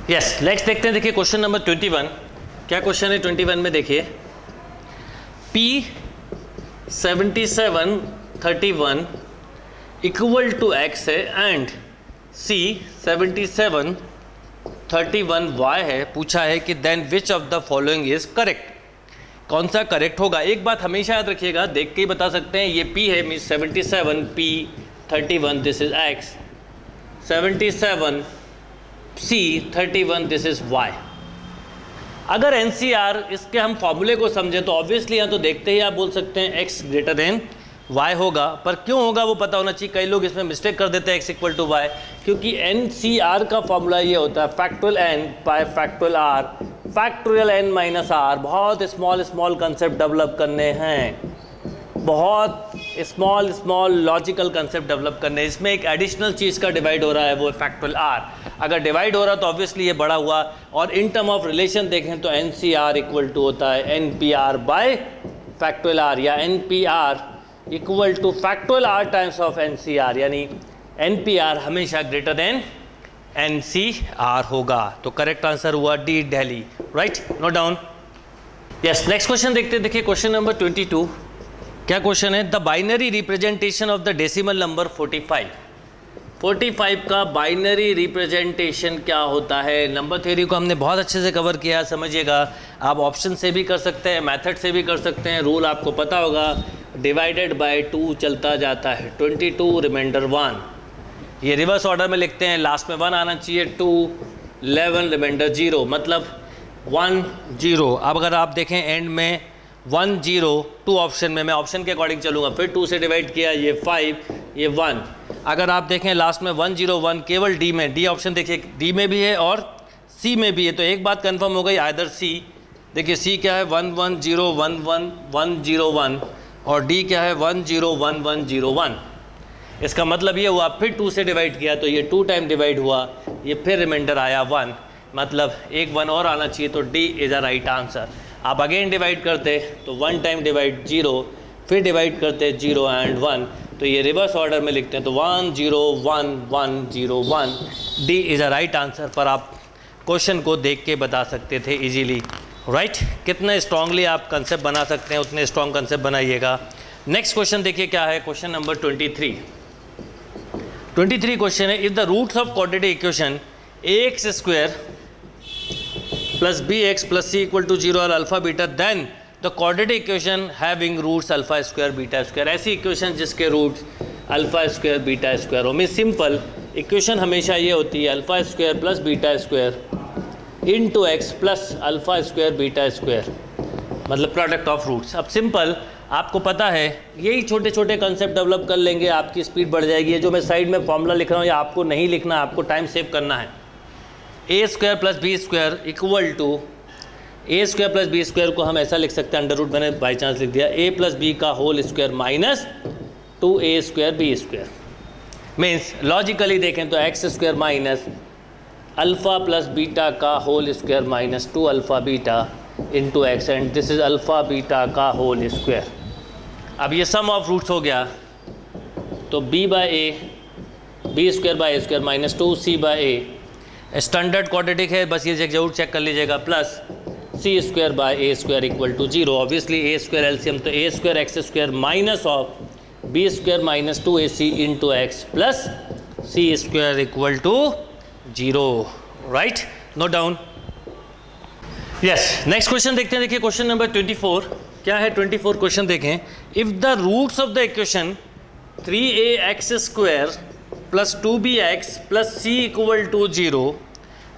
Yes, next देखते हैं। देखिए क्वेश्चन नंबर 21, क्या क्वेश्चन है 21 में? देखिए P7731 इक्वल टू x है एंड C7731y है। पूछा है कि then which of the following is correct, कौन सा करेक्ट होगा। एक बात हमेशा याद रखिएगा, देख के ही बता सकते हैं। ये P है, means 77 P31 this is x, 77 C31 this is y। अगर NCR इसके हम फॉर्मूले को समझे तो ऑब्वियसली यहाँ तो देखते ही आप बोल सकते हैं x ग्रेटर देन y होगा, पर क्यों होगा वो पता होना चाहिए। कई लोग इसमें मिस्टेक कर देते हैं x इक्वल टू y, क्योंकि NCR का फॉर्मूला ये होता है factorial n bye factorial r, factorial n minus r। बहुत स्मॉल कंसेप्ट डेवलप करने हैं, बहुत स्मॉल लॉजिकल कंसेप्ट डेवलप करने हैं। इसमें एक एडिशनल चीज़ का डिवाइड हो रहा है, वो है फैक्टोरियल r। अगर डिवाइड हो रहा तो ऑब्वियसली ये बड़ा हुआ, और इन टर्म ऑफ रिलेशन देखें तो NCR इक्वल टू होता है NPR बाय फैक्टोरियल r, या NPR equal two factorial r times of NCR, यानी NPR हमेशा ग्रेटर देन NCR होगा। तो करेक्ट आंसर हुआ D, Delhi. Right, note down. Yes, next question देखते हैं। देखिए क्वेश्चन नंबर 22, क्या क्वेश्चन है? The binary representation of the decimal number 45 का बाइनरी रिप्रेजेंटेशन क्या होता है? नंबर थ्योरी को हमने बहुत अच्छे से कवर किया, समझिएगा। आप ऑप्शन से भी कर सकते हैं, मेथड से भी कर सकते हैं। रूल आपको पता होगा, डिवाइडेड बाय 2 चलता जाता है, 22 रिमाइंडर 1। ये रिवर्स ऑर्डर में लिखते हैं, लास्ट में 1 आना चाहिए, 2 11 रिमाइंडर 0, मतलब 1 0। अब अगर आप देखें एंड में 1 0, 2 ऑप्शन में, मैं ऑप्शन के अकॉर्डिंग चलूँगा, फिर 2 से डिवाइड किया, ये 5, ये 1। अगर आप देखें लास्ट में 1 0 1 केवल डी में, डी ऑप्शन देखिए डी में भी है और सी में भी है, तो एक बात कंफर्म हो गई, आइदर सी। देखिए सी क्या है 1 1 0 1 1 1 0 1, और डी क्या है 1 0 1 1 0 1। इसका मतलब ये हुआ, फिर 2 से डिवाइड किया तो ये 2 टाइम डिवाइड हुआ, ये फिर रिमाइंडर आया 1, मतलब एक 1 और आना चाहिए, तो D is a right answer. आप अगेन डिवाइड करते तो 1 टाइम डिवाइड 0, फिर डिवाइड करते 0 एंड 1, तो ये रिवर्स ऑर्डर में लिखते हैं, तो 1 0 1 1 0 1, D is a right answer. पर आप क्वेश्चन को देख के बता सकते थे इजीली। राइट, कितने स्ट्रांगली आप कंसेप्ट बना सकते हैं उतने स्ट्रॉन्ग कंसेप्ट बनाइएगा। नेक्स्ट क्वेश्चन देखिए क्या है, क्वेश्चन नंबर 23 क्वेश्चन है, if the roots of quadratic equation ax square plus bx plus c equal to 0 और alpha beta, then the quadratic equation having roots alpha square beta square. ऐसी equation जिसके roots alpha square beta square हो। Mean simple equation हमेशा ये होती है alpha square plus beta square into x plus alpha square beta square, मतलब product of roots. अब simple आपको पता है, यही छोटे छोटे कंसेप्ट डेवलप कर लेंगे, आपकी स्पीड बढ़ जाएगी। ये जो मैं साइड में फॉर्मूला लिख रहा हूँ, ये आपको नहीं लिखना, आपको टाइम सेव करना है। A square plus b square equal to, a square plus b square को हम ऐसा लिख सकते हैं, अंडर रूट मैंने बाई चांस लिख दिया, ए प्लस बी का whole square minus 2a square b square. Means logically देखें तो x square minus alpha plus beta का whole square minus 2 alpha beta into x, and this is alpha beta का whole square. अब ये सम of roots हो गया, तो b by a, b square by a square minus 2c by a, standard quadratic है, बस ये जरूर चेक कर लीजिएगा, plus c square by a square equal to 0। Obviously a square LCM, तो a square x square minus of b square minus 2ac into x plus c square equal to 0। Right, note down. Yes, next question देखते हैं। देखिए question number 24 क्या है? 24 question देखें, if the roots of the equation 3ax square plus 2bx plus c equal to 0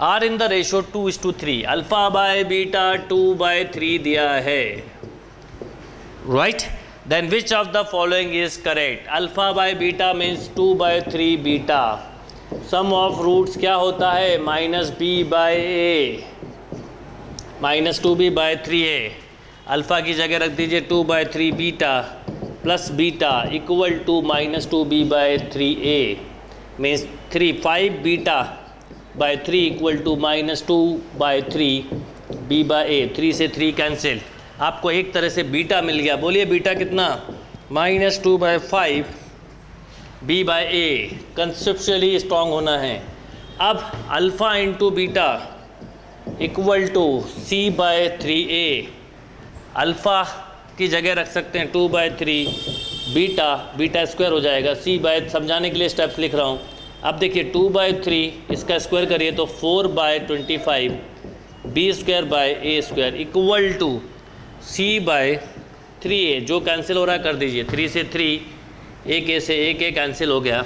are in the ratio 2:3, alpha by beta 2/3 दिया है। Right, then which of the following is correct? Alpha by beta means 2/3 beta, sum of roots क्या होता है? Minus b by a minus 2b/3a, alpha की जगह रख दीजिए 2/3 beta plus beta equal to minus 2b/3a, means 5 beta by 3 equal to minus 2/3b/a। 3 से 3 cancel, आपको एक तरह से बीटा मिल गया। बोलिए बीटा कितना? Minus 2/5 b/a। कंसेप्चुअली स्ट्रॉन्ग होना है। अब alpha into beta equal to C/3a, alpha की जगह रख सकते हैं 2/3 बीटा स्क्वायर हो जाएगा समझाने के लिए स्टेप्स लिख रहा हूँ। अब देखिए 2/3 इसका स्क्वायर करिए तो 4/25 b²/a² इक्वल टू C/3a, जो कैंसिल हो रहा है कर दीजिए, 3 से 3, 1a से 1a कैंसिल हो गया,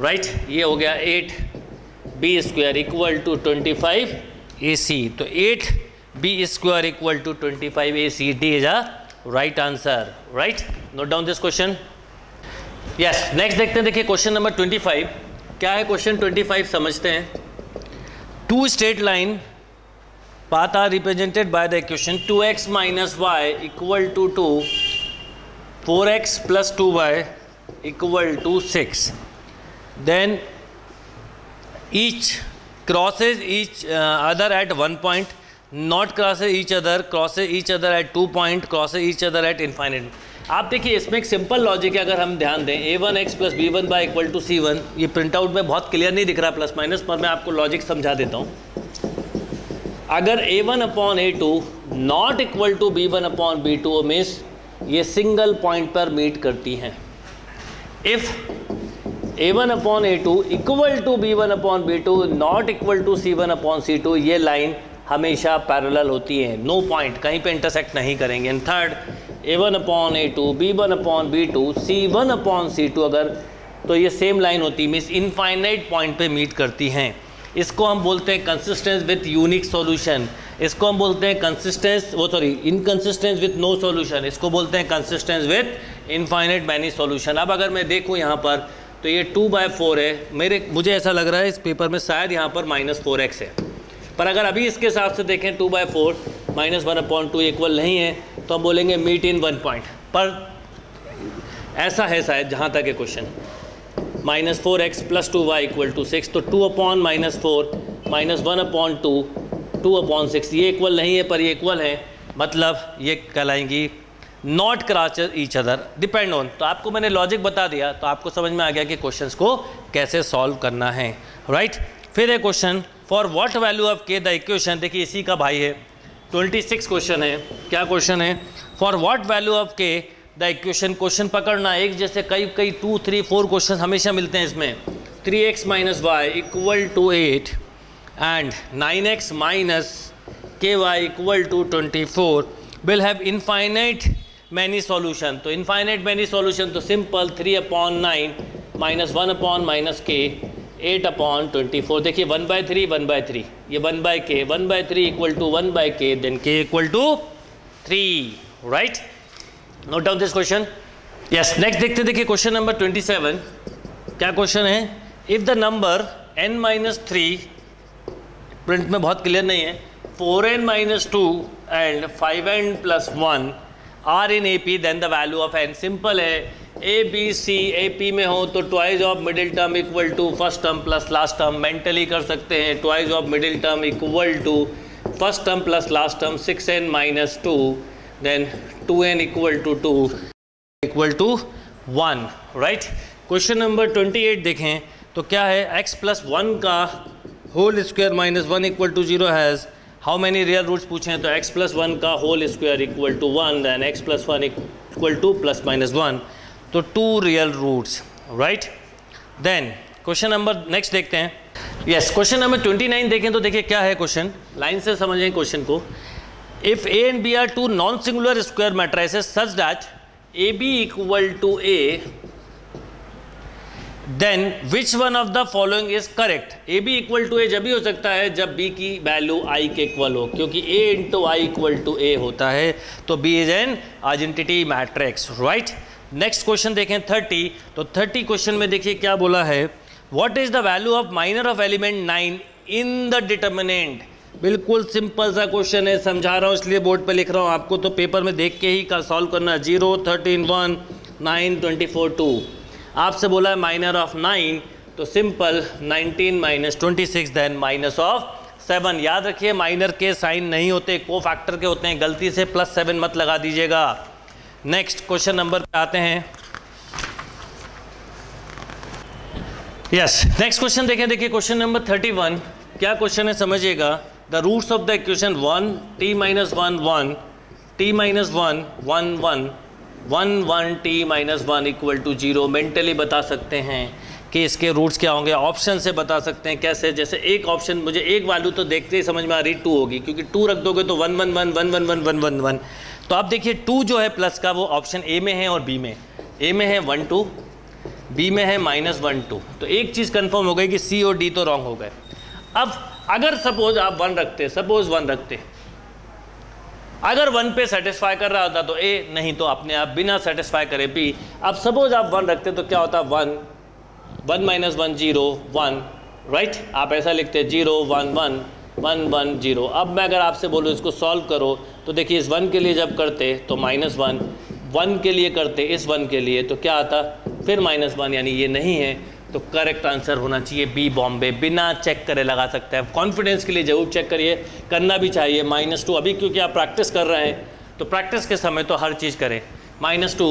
राइट। ये हो गया 8b² इक्वल टू 25ac, तो 8b² equal to 25ac, D is a right answer, right. Note down this question. Yes, next देखते हैं। देखिए क्वेश्चन नंबर 25 क्या है। क्वेश्चन 25 समझते हैं। Two straight line path are represented by the equation 2x minus y equal to 2, 4x plus 2y equal to 6. Then each crosses each other at one point, not crosses each other, crosses each other at 2 point, crosses each other at infinite. आप देखिए इसमें एक simple logic है, अगर हम ध्यान दें a1x plus b1 equal to c1, ये प्रिंट आउट में बहुत क्लियर नहीं दिख रहा प्लस माइनस, पर मैं आपको लॉजिक समझा देता हूँ। अगर a1/a2 not equal to b1/b2 means ये सिंगल पॉइंट पर मीट करती हैं। If a1/a2 equal to b1/b2 not equal to c1/c2, ये लाइन हमेशा पैरेलल होती है, नो पॉइंट, कहीं पे इंटरसेक्ट नहीं करेंगे। And third, a1/a2 b1/b2 c1/c2 अगर, तो ये सेम लाइन होती है, मीन्स इनफाइनाइट पॉइंट पे मीट करती हैं। इसको हम बोलते हैं कंसिस्टेंस विथ यूनिक सॉल्यूशन, इसको हम बोलते हैं इनकंसिस्टेंस विथ नो सॉल्यूशन, इसको बोलते हैं consistence with infinite many solution. अब अगर मैं देखूँ यहाँ पर तो ये 2/4 है, मुझे ऐसा लग रहा है इस पेपर में शायद यहाँ पर -4x है, पर अगर अभी इसके हिसाब से देखें 2/4 -1/2 इक्वल नहीं है, तो हम बोलेंगे मीट इन 1 पॉइंट, पर ऐसा है शायद जहाँ तक है question. -4x plus 2y equal to 6, तो 2/-4 -1/2 2/6, ये इक्वल नहीं है पर ये इक्वल है, मतलब ये कहलाएंगी not cross each other, depend on. तो आपको मैंने लॉजिक बता दिया, तो आपको समझ में आ गया कि क्वेश्चंस को कैसे सॉल्व करना है, राइट। फिर है question for what value of k the equation, देखिए इसी का भाई है, 26 क्वेश्चन है। क्या क्वेश्चन है? For what value of k the equation, question पकड़ना, एक जैसे कई 2, 3, 4 क्वेश्चन हमेशा मिलते हैं इसमें। 3x minus y equal to 8 and 9x minus ky equal to 24 will have infinite many solution. तो इनफाइनाइट मैनी सॉल्यूशन तो सिंपल 3/9 -1/- k 8/24। देखिए 1/3 1/3, ये 1/k 1/3 equal to 1/k, then k equal to 3, right. Note down this question. Yes, next देखते हैं। देखिए question number 27 क्या question है। If the number n-3, print में बहुत क्लियर नहीं है, 4n-2 and 5n+1 are in AP, then the value of n। Simple है, ABC AP में हो तो twice of middle term equal to first term plus last term, mentally कर सकते हैं। Twice of middle term equal to first term plus last term, 6n-2, then 2n equal to 2 equal to 1, right. Question number 28 देखें तो क्या है, x plus 1 का whole square minus 1 equal to 0 has how many real roots पूछे हैं, तो x plus 1 का whole square equal to 1, than x plus 1 equal to plus minus 1, तो 2 real roots, right. Then question number next देखते हैं। Yes, question number 29 देखें तो देखिए क्या है क्वेश्चन, लाइन से समझें क्वेश्चन को। If A and B are two non-singular square matrices such that AB equal to A, then which one of the following is correct? AB equal to A जब भी हो सकता है जब B की वैल्यू I के equal हो, क्योंकि A into I equal to A होता है, तो B is an identity matrix, right? Next question देखें 30, तो 30 क्वेश्चन में देखिए क्या बोला है, What is the value of minor of element 9 in the determinant? बिल्कुल सिंपल सा क्वेश्चन है, समझा रहा हूँ इसलिए बोर्ड पे लिख रहा हूँ, आपको तो पेपर में देख के ही सॉल्व करना। 0, 13, 1, 9, 24, 2। आपसे बोला है माइनर ऑफ 9, तो simple 19 minus 26, then minus of 7। याद रखिए माइनर के साइन नहीं होते, को फैक्टर के होते हैं, गलती से +7 मत लगा दीजिएगा। नेक्स्ट क्वेश्चन नंबर पे आते हैं। यस, नेक्स्ट क्वेश्चन देखें। देखिए क्वेश्चन नंबर 31 क्या क्वेश्चन है समझिएगा। The roots of the equation 1 t minus 1 1 t minus 1 1 1 1 1 t minus 1 equal to 0 mentally बता सकते हैं कि इसके रूट्स क्या होंगे। ऑप्शन से बता सकते हैं कैसे, जैसे एक ऑप्शन मुझे एक वैल्यू तो देखते ही समझ में आ रही 2 होगी, क्योंकि 2 रख दोगे तो 1 1 1 1 1 1 1 1 1। तो आप देखिए 2 जो है प्लस का वो ऑप्शन ए में है और बी में। ए में है 1 2, बी में है -1 2। तो एक चीज़ कंफर्म हो गई कि सी और डी तो रॉन्ग हो गए। अब अगर सपोज आप 1 रखते, सपोज 1 रखते, अगर 1 पे सेटिस्फाई कर रहा होता तो ए, नहीं तो अपने आप बिना सेटिस्फाई करे बी। अब सपोज आप 1 रखते तो क्या होता, 1 1 - 1 0 1, राइट। आप ऐसा लिखते 0 1 1 1 1 0। अब मैं अगर आपसे बोलूँ इसको सॉल्व करो तो देखिए इस 1 के लिए जब करते तो -1, 1 के लिए करते इस 1 के लिए तो क्या आता, फिर -1, यानी ये नहीं है। तो करेक्ट आंसर होना चाहिए बी बॉम्बे। बिना चेक करे लगा सकते हैं, कॉन्फिडेंस के लिए जरूर चेक करिए, करना भी चाहिए। -2 अभी क्योंकि आप प्रैक्टिस कर रहे हैं तो प्रैक्टिस के समय तो हर चीज़ करें। -2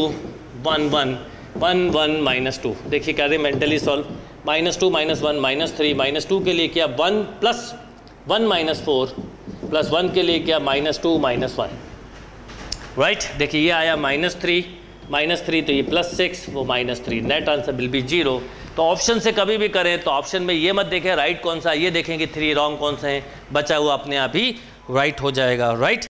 1 1 1 1 -2, देखिए कैसे मेंटली सॉल्व। -2 -1 -3 -2 के लिए किया 1 + 1 -4 + 1 के लिए किया -2 -1, राइट। देखिए ये आया -3 तो ये +6 वो -3, नेट आंसर विल बी 0। तो ऑप्शन से कभी भी करें तो ऑप्शन में ये मत देखें राइट कौन सा, ये देखें कि 3 रॉन्ग कौन सा है, बचा हुआ अपने आप ही राइट हो जाएगा, राइट।